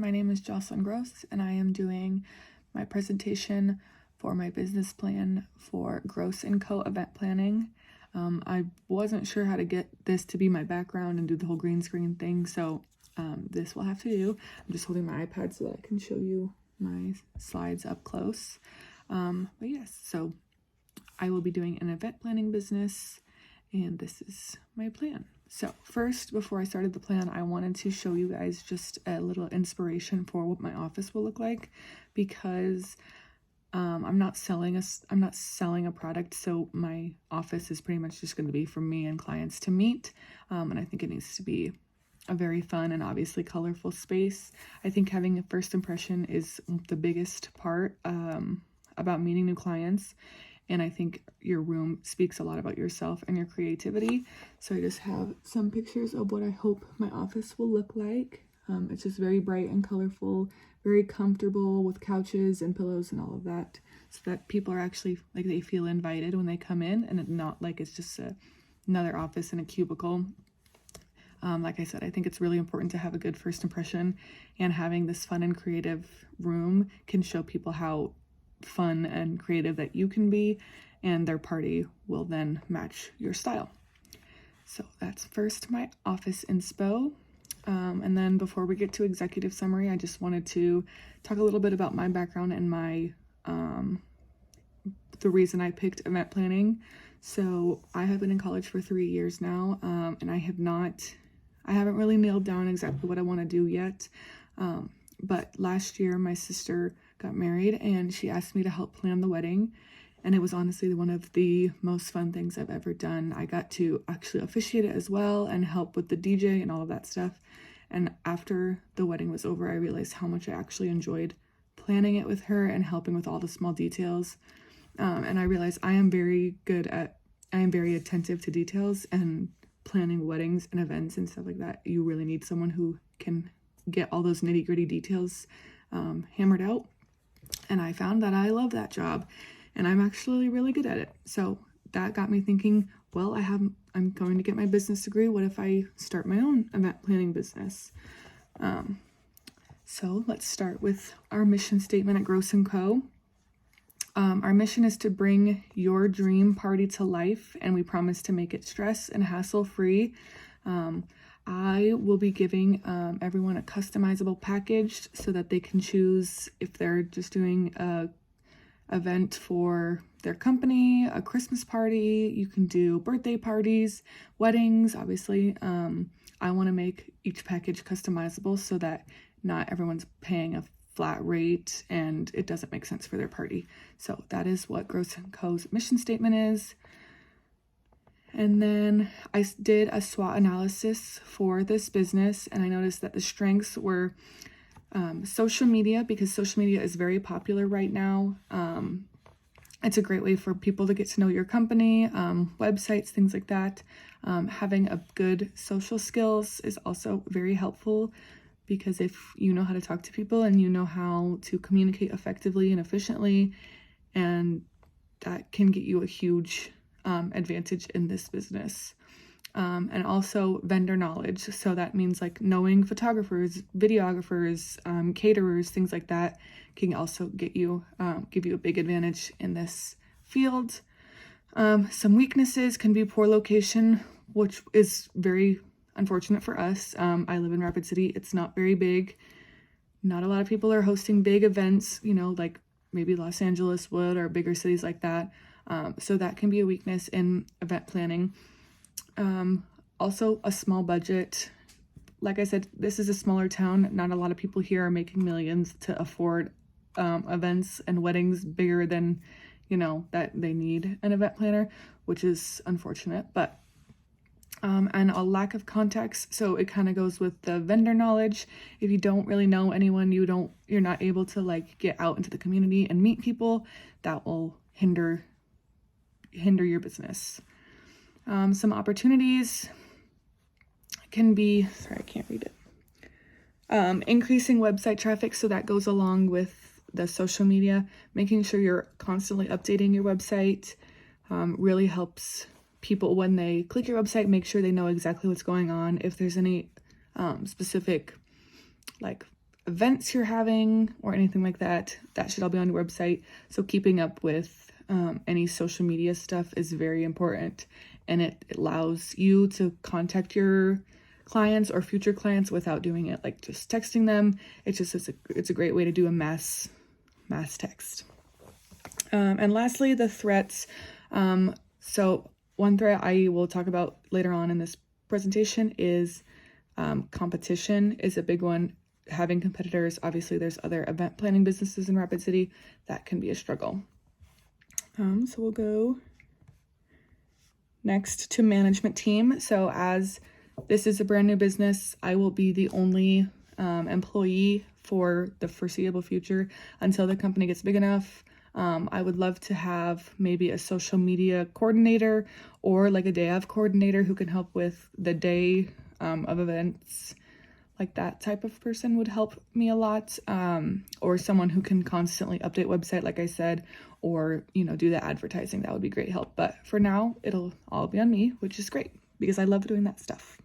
My name is Jocelyn Gross, and I am doing my presentation for my business plan for Gross & Co. event planning. I wasn't sure how to get this to be my background and do the whole green screen thing, so this will have to do. I'm just holding my iPad so that I can show you my slides up close. But yes, so I will be doing an event planning business, and this is my plan. So first, before I started the plan, I wanted to show you guys just a little inspiration for what my office will look like, because I'm not selling a product, so my office is pretty much just going to be for me and clients to meet, and I think it needs to be a very fun and obviously colorful space. I think having a first impression is the biggest part about meeting new clients. And I think your room speaks a lot about yourself and your creativity. So I just have some pictures of what I hope my office will look like. It's just very bright and colorful, very comfortable with couches and pillows and all of that, so that people are actually, like, they feel invited when they come in, and not like it's just another office in a cubicle. Like I said, I think it's really important to have a good first impression, and having this fun and creative room can show people how fun and creative that you can be, and their party will then match your style. So that's first my office inspo. And then before we get to executive summary, I just wanted to talk a little bit about my background and my the reason I picked event planning. So I have been in college for 3 years now, and I haven't really nailed down exactly what I want to do yet. But last year my sister got married, and she asked me to help plan the wedding, and it was honestly one of the most fun things I've ever done. I got to actually officiate it as well and help with the DJ and all of that stuff. And after the wedding was over, I realized how much I actually enjoyed planning it with her and helping with all the small details. And I realized I am very attentive to details, and planning weddings and events and stuff like that, you really need someone who can get all those nitty-gritty details hammered out. And I found that I love that job, and I'm actually really good at it. So that got me thinking, well, I'm going to get my business degree. What if I start my own event planning business? So let's start with our mission statement at Gross & Co. Our mission is to bring your dream party to life, and we promise to make it stress and hassle-free. I will be giving everyone a customizable package so that they can choose if they're just doing a event for their company, a Christmas party. You can do birthday parties, weddings, obviously. I want to make each package customizable so that not everyone's paying a flat rate and it doesn't make sense for their party. So that is what Gross & Co.'s mission statement is. And then I did a SWOT analysis for this business, and I noticed that the strengths were social media, because social media is very popular right now. It's a great way for people to get to know your company, websites, things like that. Having a good social skills is also very helpful, because if you know how to talk to people and you know how to communicate effectively and efficiently, and that can get you a huge advantage in this business. And also vendor knowledge. So that means like knowing photographers, videographers, caterers, things like that can also give you a big advantage in this field. Some weaknesses can be poor location, which is very unfortunate for us. I live in Rapid City. It's not very big. Not a lot of people are hosting big events, like maybe Los Angeles would, or bigger cities like that. So that can be a weakness in event planning. Also a small budget. Like I said, this is a smaller town. Not a lot of people here are making millions to afford events and weddings bigger than, that they need an event planner, which is unfortunate. But and a lack of context. So it kind of goes with the vendor knowledge. If you don't really know anyone, you're not able to get out into the community and meet people, that will hinder your business. Some opportunities can be, sorry, I can't read it. Increasing website traffic, so that goes along with the social media. Making sure you're constantly updating your website really helps people when they click your website, make sure they know exactly what's going on. If there's any specific events you're having or anything like that, that should all be on your website. So keeping up with any social media stuff is very important, and it allows you to contact your clients or future clients without doing it like just texting them. It's a great way to do a mass text. And lastly, the threats. So one threat I will talk about later on in this presentation is competition is a big one. Having competitors. Obviously there's other event planning businesses in Rapid City. That can be a struggle. So we'll go next to management team. So as this is a brand new business, I will be the only employee for the foreseeable future until the company gets big enough. I would love to have maybe a social media coordinator or like a day of coordinator who can help with the day of events. Like that type of person would help me a lot, or someone who can constantly update website, like I said, or, do the advertising. That would be great help. But for now, it'll all be on me, which is great because I love doing that stuff.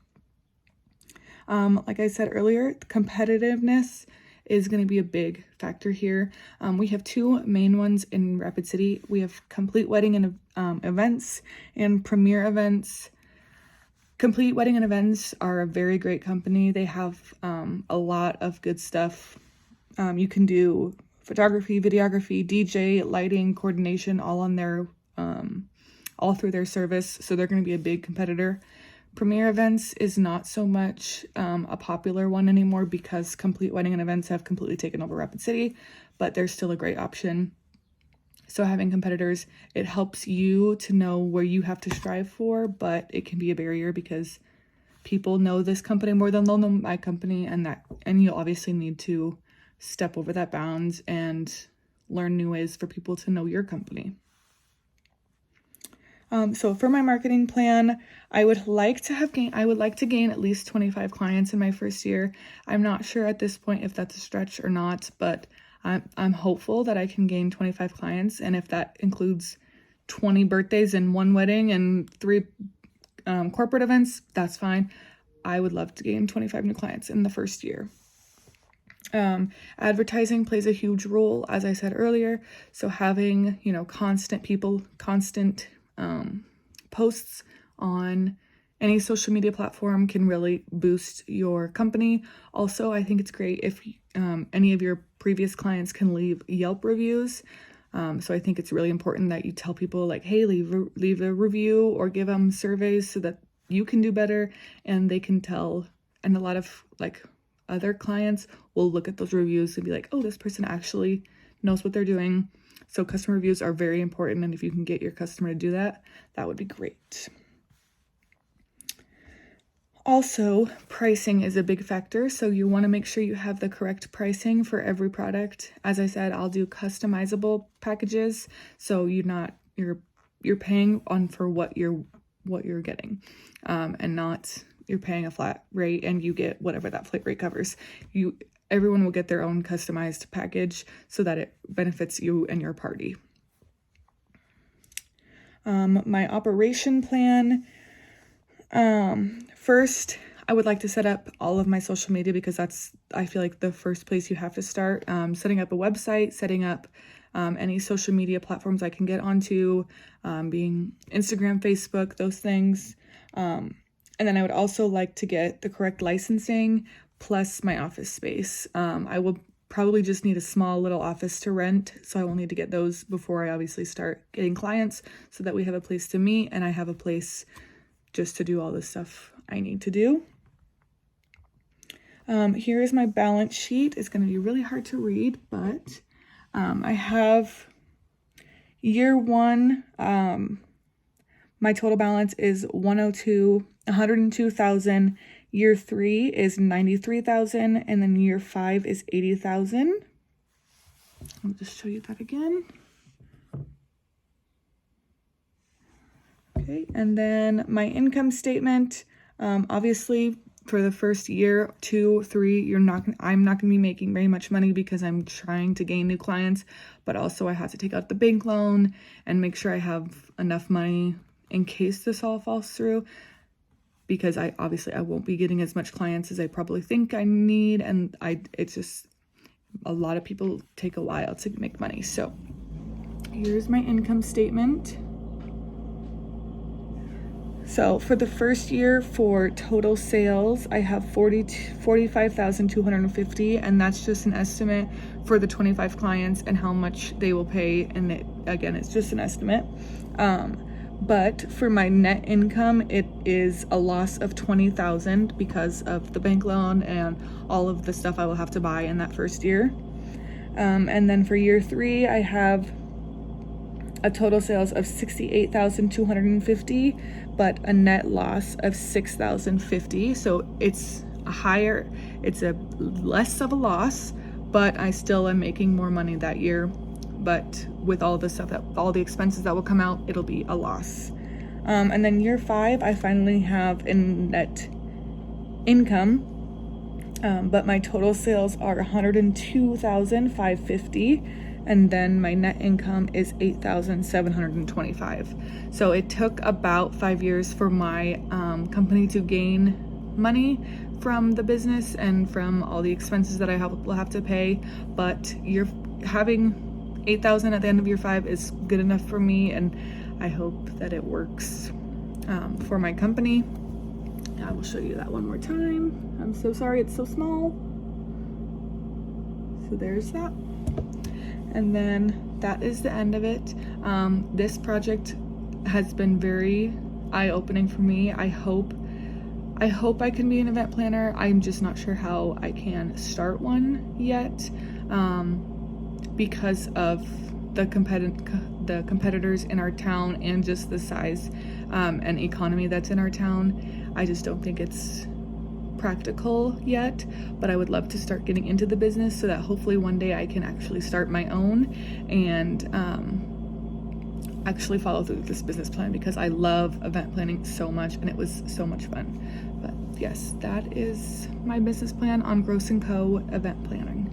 Like I said earlier, competitiveness is going to be a big factor here. We have two main ones in Rapid City. We have Complete Wedding and Events and Premier Events. Complete Wedding and Events are a very great company. They have a lot of good stuff. You can do photography, videography, DJ, lighting, coordination, all on their, all through their service. So they're going to be a big competitor. Premier Events is not so much a popular one anymore because Complete Wedding and Events have completely taken over Rapid City, but they're still a great option. So having competitors, it helps you to know where you have to strive for, but it can be a barrier because people know this company more than they'll know my company, and you'll obviously need to step over that bounds and learn new ways for people to know your company. So for my marketing plan, I would like to gain at least 25 clients in my first year. I'm not sure at this point if that's a stretch or not, but I'm hopeful that I can gain 25 clients. And if that includes 20 birthdays and 1 wedding and 3 corporate events, that's fine. I would love to gain 25 new clients in the first year. Advertising plays a huge role, as I said earlier. So having, constant posts on any social media platform can really boost your company. Also, I think it's great if any of your previous clients can leave Yelp reviews. So I think it's really important that you tell people like, hey, leave a review or give them surveys so that you can do better and they can tell. And a lot of like other clients will look at those reviews and be like, oh, this person actually knows what they're doing. So customer reviews are very important. And if you can get your customer to do that, that would be great. Also, pricing is a big factor, so you want to make sure you have the correct pricing for every product. As I said, I'll do customizable packages, so you're paying on for what you're getting, and not you're paying a flat rate and you get whatever that flat rate covers. Everyone will get their own customized package so that it benefits you and your party. My operation plan. First, I would like to set up all of my social media because that's, I feel like, the first place you have to start. Setting up a website, setting up any social media platforms I can get onto, being Instagram, Facebook, those things. And then I would also like to get the correct licensing plus my office space. I will probably just need a small little office to rent, so I will need to get those before I obviously start getting clients so that we have a place to meet and I have a place just to do all the stuff I need to do. Here is my balance sheet. It's going to be really hard to read, but I have year 1, my total balance is 102,000. Year 3 is 93,000, and then year 5 is 80,000. I'll just show you that again. Okay, and then my income statement, obviously for the first year, 2, 3, I'm not going to be making very much money because I'm trying to gain new clients, but also I have to take out the bank loan and make sure I have enough money in case this all falls through. because I won't be getting as much clients as I probably think I need, and it's just a lot of people take a while to make money. So here's my income statement. So for the first year, for total sales, I have 45,250, and that's just an estimate for the 25 clients and how much they will pay. And again, it's just an estimate. But for my net income, it is a loss of 20,000 because of the bank loan and all of the stuff I will have to buy in that first year. And then for year 3, I have a total sales of 68,250, but a net loss of 6,050. So it's a less of a loss, but I still am making more money that year. But with all the expenses that will come out, it'll be a loss. And then year 5, I finally have a net income, but my total sales are 102,550. And then my net income is 8,725. So it took about 5 years for my company to gain money from the business and from all the expenses that I will have to pay. But you're having 8,000 at the end of year 5 is good enough for me, and I hope that it works for my company. I will show you that one more time. I'm so sorry it's so small. So there's that. And then that is the end of it. This project has been very eye-opening for me. I hope I can be an event planner. I'm just not sure how I can start one yet, because of the competitors in our town and just the size and economy that's in our town. I just don't think it's practical yet, but I would love to start getting into the business so that hopefully one day I can actually start my own and actually follow through with this business plan, because I love event planning so much and it was so much fun. But yes, that is my business plan on Gross & Co. event planning.